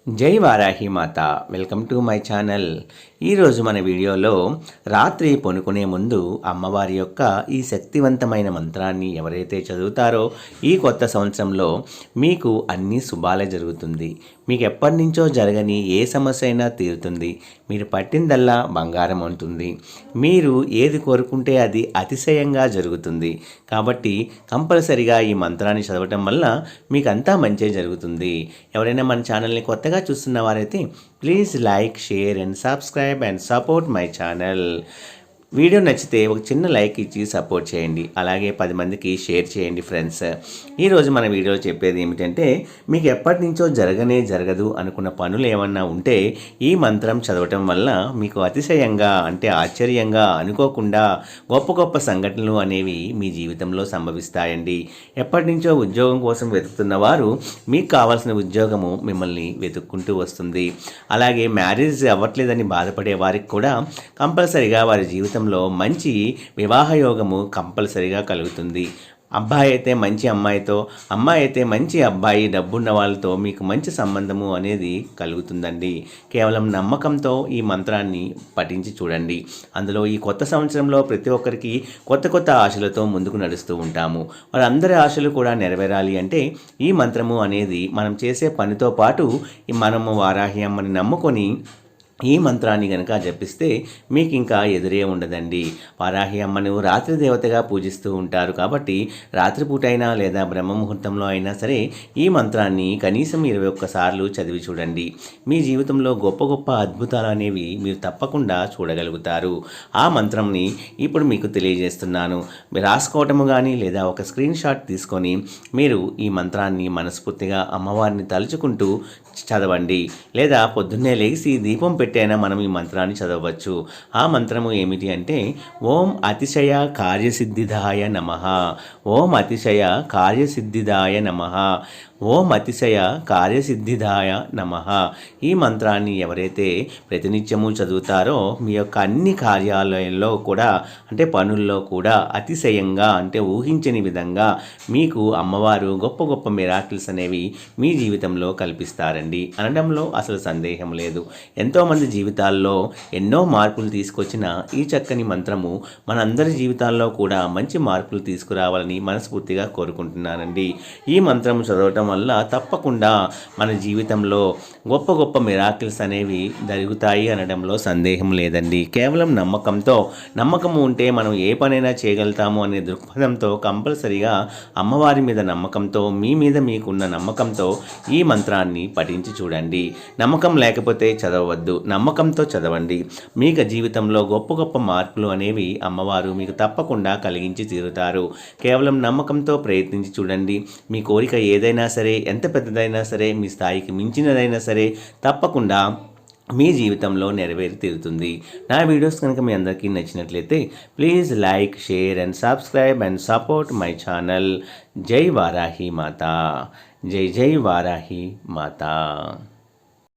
జై వారాహి మాత. Welcome to my channel. ఈరోజు మన వీడియోలో రాత్రి పనుకునే ముందు అమ్మవారి యొక్క ఈ శక్తివంతమైన మంత్రాన్ని ఎవరైతే చదువుతారో ఈ కొత్త సంవత్సరంలో మీకు అన్ని శుభాలే జరుగుతుంది. మీకు ఎప్పటి నుంచో జరగని ఏ సమస్య అయినా తీరుతుంది. మీరు పట్టిందల్లా బంగారం ఉంటుంది. మీరు ఏది కోరుకుంటే అది అతిశయంగా జరుగుతుంది. కాబట్టి కంపల్సరిగా ఈ మంత్రాన్ని చదవటం వల్ల మీకు అంతా మంచి జరుగుతుంది. ఎవరైనా మన ఛానల్ని కొత్తగా చూస్తున్న వారైతే please like, share and subscribe and support my channel. Video నచ్చితే ఒక చిన్న లైక్ ఇచ్చి సపోర్ట్ చేయండి. అలాగే 10 మందికి షేర్ చేయండి ఫ్రెండ్స్. ఈరోజు మన వీడియోలో చెప్పేది ఏమిటంటే, మీకు ఎప్పటి నుంచో జరగదు అనుకున్న పనులు ఏమన్నా ఉంటే ఈ మంత్రం చదవటం వల్ల మీకు అతిశయంగా అంటే ఆశ్చర్యంగా అనుకోకుండా గొప్ప గొప్ప సంఘటనలు అనేవి మీ జీవితంలో సంభవిస్తాయండి. ఎప్పటి నుంచో ఉద్యోగం కోసం వెతుకుతున్న వారు మీకు కావాల్సిన ఉద్యోగము మిమ్మల్ని వెతుక్కుంటూ వస్తుంది. అలాగే మ్యారేజ్ అవ్వట్లేదని బాధపడే వారికి కూడా కంపల్సరిగా వారి జీవితంలో మంచి వివాహ యోగము కంపల్సరిగా కలుగుతుంది. అబ్బాయి అయితే మంచి అమ్మాయితో, అమ్మాయి అయితే మంచి అబ్బాయి, డబ్బున్న వాళ్ళతో మీకు మంచి సంబంధము అనేది కలుగుతుందండి. కేవలం నమ్మకంతో ఈ మంత్రాన్ని పఠించి చూడండి. అందులో ఈ కొత్త సంవత్సరంలో ప్రతి ఒక్కరికి కొత్త కొత్త ఆశలతో ముందుకు నడుస్తూ ఉంటాము. వారందరి ఆశలు కూడా నెరవేరాలి అంటే ఈ మంత్రము అనేది మనం చేసే పనితో పాటు మనము వారాహి అమ్మని నమ్ముకొని ఈ మంత్రాన్ని కనుక జపిస్తే మీకు ఇంకా ఎదురే ఉండదండి. వారాహి అమ్మను రాత్రి దేవతగా పూజిస్తూ ఉంటారు కాబట్టి రాత్రిపూట అయినా లేదా బ్రహ్మముహూర్తంలో అయినా సరే ఈ మంత్రాన్ని కనీసం 21 సార్లు చదివి చూడండి. మీ జీవితంలో గొప్ప గొప్ప అద్భుతాలు అనేవి మీరు తప్పకుండా చూడగలుగుతారు. ఆ మంత్రంని ఇప్పుడు మీకు తెలియజేస్తున్నాను. మీరు రాసుకోవటము కానీ లేదా ఒక స్క్రీన్ షాట్ తీసుకొని మీరు ఈ మంత్రాన్ని మనస్ఫూర్తిగా అమ్మవారిని తలుచుకుంటూ చదవండి. లేదా పొద్దున్నే లేచి దీపం పెట్టైనా మనం ఈ మంత్రాన్ని చదవచ్చు. ఆ మంత్రము ఏమిటి అంటే, ఓం అతిశయ కార్యసిద్ధిదాయ నమః, ఓం అతిశయ కార్యసిద్ధిదాయ నమః, ఓం అతిశయ కార్యసిద్ధిదాయ నమః. ఈ మంత్రాన్ని ఎవరైతే ప్రతినిత్యము చదువుతారో మీ యొక్క అన్ని కార్యాలయాల్లో కూడా అంటే పనుల్లో కూడా అతిశయంగా అంటే ఊహించని విధంగా మీకు అమ్మవారు గొప్ప గొప్ప మిరాకిల్స్ అనేవి మీ జీవితంలో కల్పిస్తారండి అనడంలో అసలు సందేహం లేదు. ఎంతోమంది జీవితాల్లో ఎన్నో మార్పులు తీసుకొచ్చిన ఈ చక్కని మంత్రము మనందరి జీవితాల్లో కూడా మంచి మార్పులు తీసుకురావాలని మనస్ఫూర్తిగా కోరుకుంటున్నానండి. ఈ మంత్రము చదవటం వల్ల తప్పకుండా మన జీవితంలో గొప్ప గొప్ప మిరాకిల్స్ అనేవి జరుగుతాయి అనడంలో సందేహం లేదండి. కేవలం నమ్మకము ఉంటే మనం ఏ పనైనా చేయగలుగుతాము అనే దృక్పథంతో కంపల్సరిగా అమ్మవారి మీద నమ్మకంతో మీ మీద మీకున్న నమ్మకంతో ఈ మంత్రాన్ని పఠించి చూడండి. నమ్మకం లేకపోతే చదవవద్దు, నమ్మకంతో చదవండి. మీకు జీవితంలో గొప్ప గొప్ప మార్పులు అనేవి అమ్మవారు మీకు తప్పకుండా కలిగించి తీరుతారు. కేవలం నమ్మకంతో ప్రయత్నించి చూడండి. మీ కోరిక ఏదైనా సరే, ఎంత పెద్దదైనా సరే, మీ స్థాయికి మించినదైనా సరే తప్పకుండా మీ జీవితంలో నెరవేరి తీరుతుంది. నా వీడియోస్ కనుక మీ అందరికీ నచ్చినట్లయితే please like, share and subscribe and support my channel. జై వారాహి మాత. జై జై వారాహి మాత.